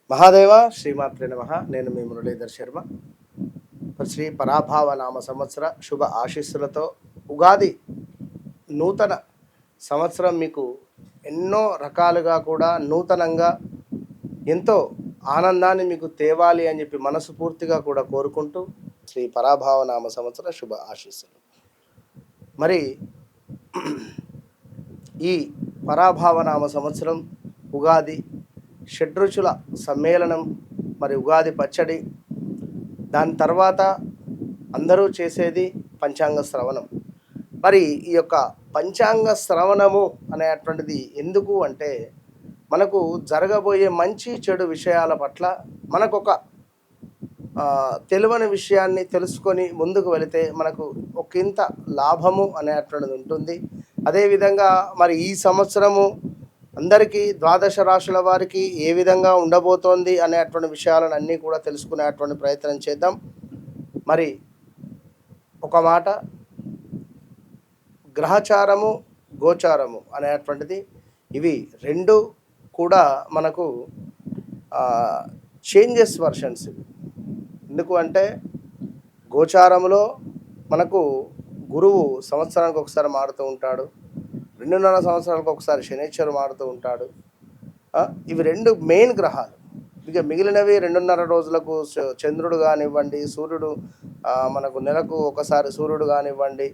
మహాదేవ శ్రీమాత్రే నమః. నేను మీ మురళీధర్ శర్మ. శ్రీ పరాభావ నామ సంవత్సర శుభ ఆశీస్సులతో ఉగాది నూతన సంవత్సరం మీకు ఎన్నో రకాలుగా కూడా నూతనంగా ఎంతో ఆనందాన్ని మీకు తేవాలి అని చెప్పి మనస్ఫూర్తిగా కూడా కోరుకుంటూ శ్రీ పరాభావ నామ సంవత్సర శుభ ఆశీస్సులు. మరి ఈ పరాభావ నామ సంవత్సరం ఉగాది షడ్రుచుల సమ్మేళనం, మరి ఉగాది పచ్చడి, దాని తర్వాత అందరూ చేసేది పంచాంగ శ్రవణం. మరి ఈ యొక్క పంచాంగ శ్రవణము అనేటువంటిది ఎందుకు అంటే మనకు జరగబోయే మంచి చెడు విషయాల పట్ల మనకొక తెలియని విషయాన్ని తెలుసుకొని ముందుకు వెళితే మనకు ఒకంత లాభము అనేటువంటిది ఉంటుంది. అదేవిధంగా మరి ఈ సంవత్సరము అందరికీ ద్వాదశ రాశుల వారికి ఏ విధంగా ఉండబోతోంది అనేటువంటి విషయాలను అన్నీ కూడా తెలుసుకునేటువంటి ప్రయత్నం చేద్దాం. మరి ఒక మాట, గ్రహచారము గోచారము అనేటువంటిది ఇవి రెండు కూడా మనకు చేంజెస్ వర్షన్స్. ఎందుకు అంటే గోచారములో మనకు గురువు సంవత్సరానికి ఒకసారి మారుతూ ఉంటాడు, 2.5 సంవత్సరాలకు ఒకసారి శనీశ్వరు మారుతూ ఉంటాడు. ఇవి రెండు మెయిన్ గ్రహాలు. ఇక మిగిలినవి 2.5 రోజులకు చంద్రుడు కానివ్వండి, సూర్యుడు మనకు నెలకు ఒకసారి సూర్యుడు కానివ్వండి,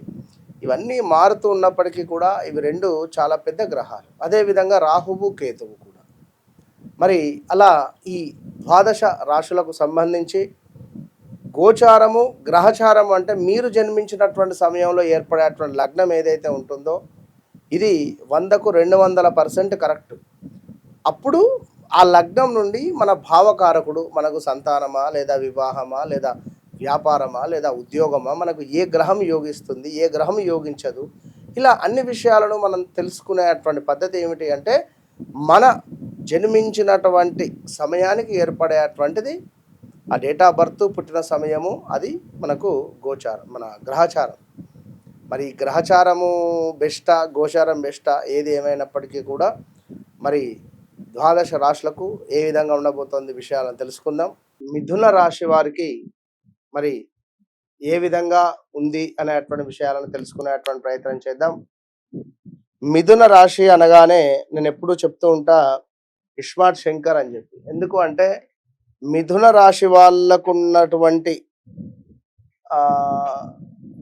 ఇవన్నీ మారుతూ ఉన్నప్పటికీ కూడా ఇవి రెండు చాలా పెద్ద గ్రహాలు. అదేవిధంగా రాహువు కేతువు కూడా. మరి అలా ఈ ద్వాదశ రాశులకు సంబంధించి గోచారము గ్రహచారము అంటే మీరు జన్మించినటువంటి సమయంలో ఏర్పడేటువంటి లగ్నం ఏదైతే ఉంటుందో ఇది 100కు 200% కరెక్ట్. అప్పుడు ఆ లగ్నం నుండి మన భావకారకుడు మనకు సంతానమా లేదా వివాహమా లేదా వ్యాపారమా లేదా ఉద్యోగమా, మనకు ఏ గ్రహం యోగిస్తుంది, ఏ గ్రహం యోగించదు, ఇలా అన్ని విషయాలను మనం తెలుసుకునేటువంటి పద్ధతి ఏమిటి అంటే మన జన్మించినటువంటి సమయానికి ఏర్పడేటువంటిది ఆ డేట్ ఆఫ్ బర్త్, పుట్టిన సమయము, అది మనకు గోచారం, మన గ్రహచారం. మరి గ్రహచారము బెస్టా గోచారం బెస్టా, ఏది ఏమైనప్పటికీ కూడా మరి ద్వాదశ రాశులకు ఏ విధంగా ఉండబోతోంది విషయాలను తెలుసుకుందాం. మిథున రాశి వారికి మరి ఏ విధంగా ఉంది అనేటువంటి విషయాలను తెలుసుకునేటువంటి ప్రయత్నం చేద్దాం. మిథున రాశి అనగానే నేను ఎప్పుడూ చెప్తూ ఉంటా ఇస్మార్ట్ శంకర్ అని చెప్పి. ఎందుకు అంటే మిథున రాశి వాళ్ళకున్నటువంటి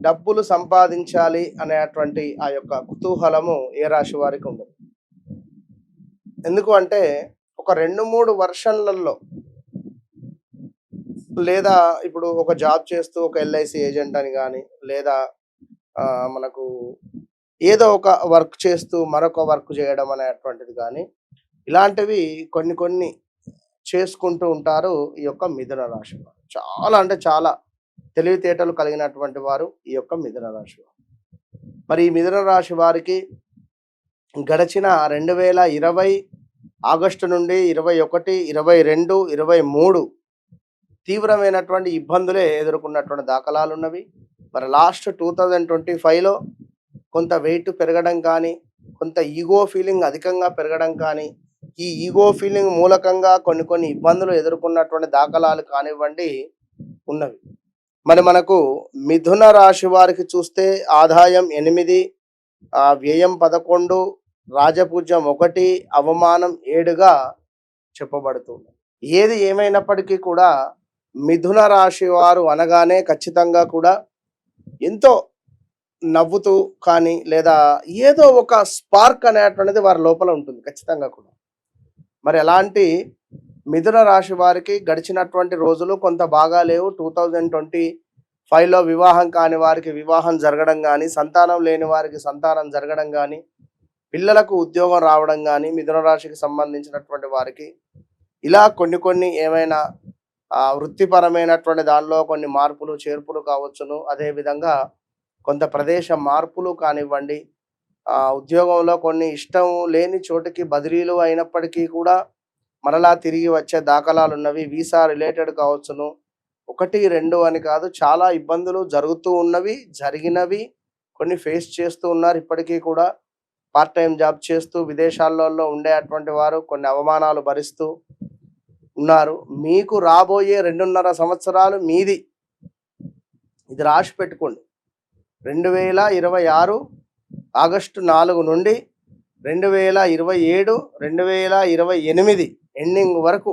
డబ్బులు సంపాదించాలి అనేటువంటి ఆ యొక్క కుతూహలము ఏ రాశి వారికి ఉండదు. ఎందుకు అంటే ఒక 2-3 వర్షన్లలో, లేదా ఇప్పుడు ఒక జాబ్ చేస్తూ ఒక ఎల్ఐసి ఏజెంట్ అని కానీ, లేదా మనకు ఏదో ఒక వర్క్ చేస్తూ మరొక వర్క్ చేయడం అనేటువంటిది కానీ, ఇలాంటివి కొన్ని చేసుకుంటూ ఉంటారు ఈ యొక్క మిథున రాశి వారు. చాలా అంటే చాలా తెలివితేటలు కలిగినటువంటి వారు ఈ యొక్క మిథున రాశి వారు. మరి ఈ మిథున రాశి వారికి గడిచిన 2020 ఆగస్టు నుండి 21, 22, 23 తీవ్రమైనటువంటి ఇబ్బందులే ఎదుర్కొన్నటువంటి దాఖలాలు ఉన్నవి. మరి లాస్ట్ 2025లో కొంత వెయిట్ పెరగడం కానీ, కొంత ఈగో ఫీలింగ్ అధికంగా పెరగడం కానీ, ఈ ఈగో ఫీలింగ్ మూలకంగా కొన్ని ఇబ్బందులు ఎదుర్కొన్నటువంటి దాఖలాలు కానివ్వండి ఉన్నవి. మరి మనకు మిథున రాశి వారికి చూస్తే ఆదాయం 8, వ్యయం 11, రాజపూజ్యం 1, అవమానం 7గా చెప్పబడుతుంది. ఏది ఏమైనప్పటికీ కూడా మిథున రాశి వారు అనగానే ఖచ్చితంగా కూడా ఎంతో నవ్వుతూ కానీ, లేదా ఏదో ఒక స్పార్క్ అనేటువంటిది వారి లోపల ఉంటుంది ఖచ్చితంగా కూడా. మరి అలాంటి మిథున రాశి వారికి గడిచినటువంటి రోజులు కొంత బాగా లేవు. 2025లో వివాహం కాని వారికి వివాహం జరగడం కానీ, సంతానం లేని వారికి సంతానం జరగడం కానీ, పిల్లలకు ఉద్యోగం రావడం కానీ, మిథున రాశికి సంబంధించినటువంటి వారికి ఇలా కొన్ని ఏమైనా వృత్తిపరమైనటువంటి దానిలో కొన్ని మార్పులు చేర్పులు కావచ్చును. అదేవిధంగా కొంత ప్రదేశ మార్పులు కానివ్వండి, ఉద్యోగంలో కొన్ని ఇష్టం లేని చోటుకి బదిలీలు అయినప్పటికీ కూడా మరలా తిరిగి వచ్చే దాఖలాలు ఉన్నవి. వీసా రిలేటెడ్ కావచ్చును. 1, 2 అని కాదు, చాలా ఇబ్బందులు జరుగుతూ ఉన్నవి, జరిగినవి, కొన్ని ఫేస్ చేస్తూ ఉన్నారు. ఇప్పటికీ కూడా పార్ట్ టైం జాబ్ చేస్తూ విదేశాలలో ఉండే అటువంటి వారు కొన్ని అవమానాలు భరిస్తూ ఉన్నారు. మీకు రాబోయే 2.5 సంవత్సరాలు మీది. ఇది రాసి పెట్టుకోండి. 2026 ఆగస్టు 4 నుండి 2027 2028 ఎండింగ్ వరకు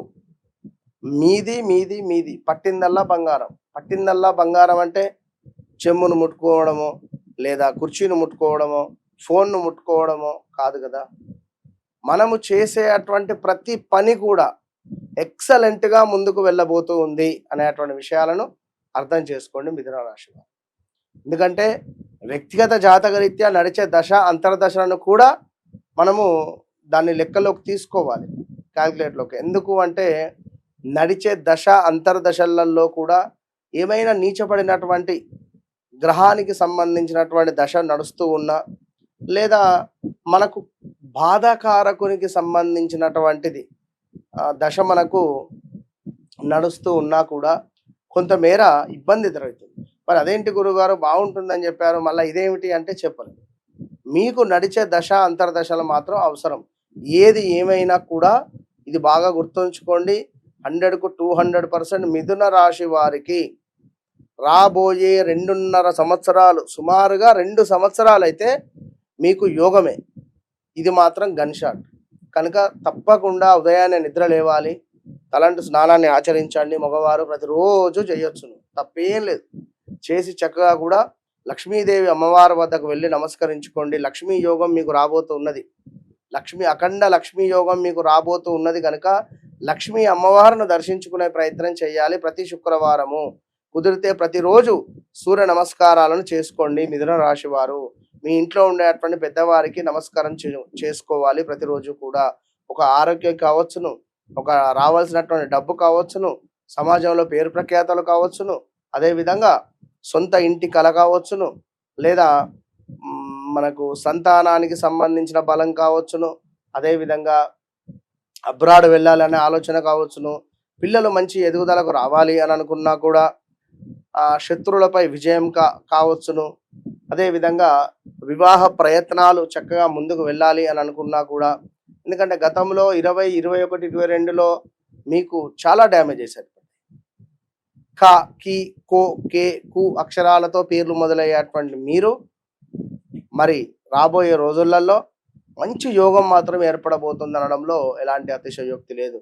మీది మీది మీది. పట్టిందల్లా బంగారం. పట్టిందల్లా బంగారం అంటే చెమ్మును ముట్టుకోవడమో, లేదా కుర్చీని ముట్టుకోవడమో, ఫోన్ను ముట్టుకోవడమో కాదు కదా. మనము చేసే అటువంటి ప్రతి పని కూడా ఎక్సలెంట్గా ముందుకు వెళ్ళబోతూ ఉంది అనేటువంటి విషయాలను అర్థం చేసుకోండి మిథున రాశి వారు. ఎందుకంటే వ్యక్తిగత జాతకరీత్యా నడిచే దశ అంతర్దశలను కూడా మనము దాన్ని లెక్కలోకి తీసుకోవాలి, క్యాల్కులేట్లోకి. ఎందుకు అంటే నడిచే దశ అంతర్దశలలో కూడా ఏమైనా నీచపడినటువంటి గ్రహానికి సంబంధించినటువంటి దశ నడుస్తూ ఉన్నా, లేదా మనకు బాధాకారకునికి సంబంధించినటువంటిది దశ మనకు నడుస్తూ ఉన్నా కూడా కొంతమేర ఇబ్బంది ఎదురవుతుంది. మరి అదేంటి గురుగారు బాగుంటుందని చెప్పారు, మళ్ళీ ఇదేమిటి అంటే చెప్పరు. మీకు నడిచే దశ అంతర్దశలు మాత్రం అవసరం. ఏది ఏమైనా కూడా ఇది బాగా గుర్తుంచుకోండి. 100కు 200% మిథున రాశి వారికి రాబోయే 2.5 సంవత్సరాలు, సుమారుగా 2 సంవత్సరాలు అయితే మీకు యోగమే. ఇది మాత్రం గన్ షాట్. కనుక తప్పకుండా ఉదయాన్నే నిద్ర లేవాలి, తలంటు స్నానాన్ని ఆచరించండి. మగవారు ప్రతిరోజు చేయొచ్చును, తప్పేం లేదు. చేసి చక్కగా కూడా లక్ష్మీదేవి అమ్మవారి వద్దకు వెళ్ళి నమస్కరించుకోండి. లక్ష్మీ యోగం మీకు రాబోతూ ఉన్నది. అఖండ లక్ష్మీ యోగం మీకు రాబోతూ ఉన్నది కనుక లక్ష్మీ అమ్మవారిని దర్శించుకునే ప్రయత్నం చేయాలి. ప్రతి శుక్రవారము కుదిరితే ప్రతిరోజు సూర్య నమస్కారాలను చేసుకోండి. మిథున రాశి వారు మీ ఇంట్లో ఉండేటువంటి పెద్దవారికి నమస్కారం చేసుకోవాలి ప్రతిరోజు కూడా. ఒక ఆరోగ్యం కావచ్చును, ఒక రావాల్సినటువంటి డబ్బు కావచ్చును, సమాజంలో పేరు ప్రఖ్యాతలు కావచ్చును, అదేవిధంగా సొంత ఇంటి కల కావచ్చును, లేదా మనకు సంతానానికి సంబంధించిన బలం కావచ్చును, అదేవిధంగా అబ్రాడ్ వెళ్ళాలనే ఆలోచన కావచ్చును, పిల్లలు మంచి ఎదుగుదలకు రావాలి అని అనుకున్నా కూడా శత్రువులపై విజయం కావచ్చును, అదేవిధంగా వివాహ ప్రయత్నాలు చక్కగా ముందుకు వెళ్ళాలి అని అనుకున్నా కూడా. ఎందుకంటే గతంలో 20, 21, 22లో మీకు చాలా డ్యామేజ్ చేశారు. క, కి, కో, కే, కు అక్షరాలతో పేర్లు మొదలయ్యేటువంటి మీరు మరి రాబోయే రోజులలో మంచి యోగం మాత్రం ఏర్పడబోతుంది అనడంలో ఎలాంటి అతిశయోక్తి లేదు.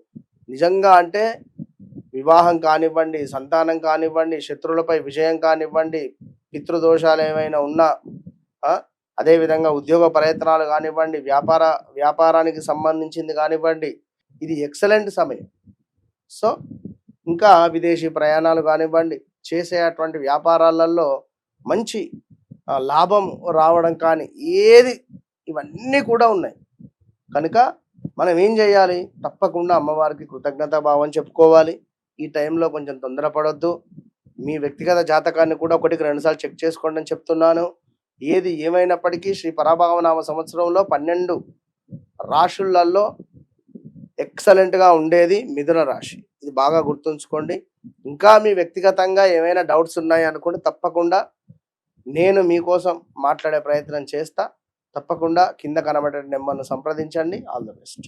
నిజంగా అంటే వివాహం కానివ్వండి, సంతానం కానివ్వండి, శత్రువులపై విజయం కానివ్వండి, పితృదోషాలు ఏమైనా ఉన్నా, అదేవిధంగా ఉద్యోగ ప్రయత్నాలు కానివ్వండి, వ్యాపారానికి సంబంధించింది కానివ్వండి, ఇది ఎక్సలెంట్ సమయం. సో ఇంకా విదేశీ ప్రయాణాలు కానివ్వండి, చేసేటువంటి వ్యాపారాలలో మంచి లాభం రావడం కానీ ఏది, ఇవన్నీ కూడా ఉన్నాయి. కనుక మనం ఏం చేయాలి, తప్పకుండా అమ్మవారికి కృతజ్ఞతా భావం చెప్పుకోవాలి. ఈ టైంలో కొంచెం తొందరపడొద్దు. మీ వ్యక్తిగత జాతకాన్ని కూడా 1కి 2 సార్లు చెక్ చేసుకోండి అని చెప్తున్నాను. ఏది ఏమైనప్పటికీ శ్రీ పరాభవనామ సంవత్సరంలో 12 రాశులలో ఎక్సలెంట్గా ఉండేది మిథున రాశి. ఇది బాగా గుర్తుంచుకోండి. ఇంకా మీ వ్యక్తిగతంగా ఏమైనా డౌట్స్ ఉన్నాయి అనుకోండి, తప్పకుండా నేను మీకోసం మాట్లాడే ప్రయత్నం చేస్తా. తప్పకుండా కింద కనబడే నెంబర్ను సంప్రదించండి. All the best.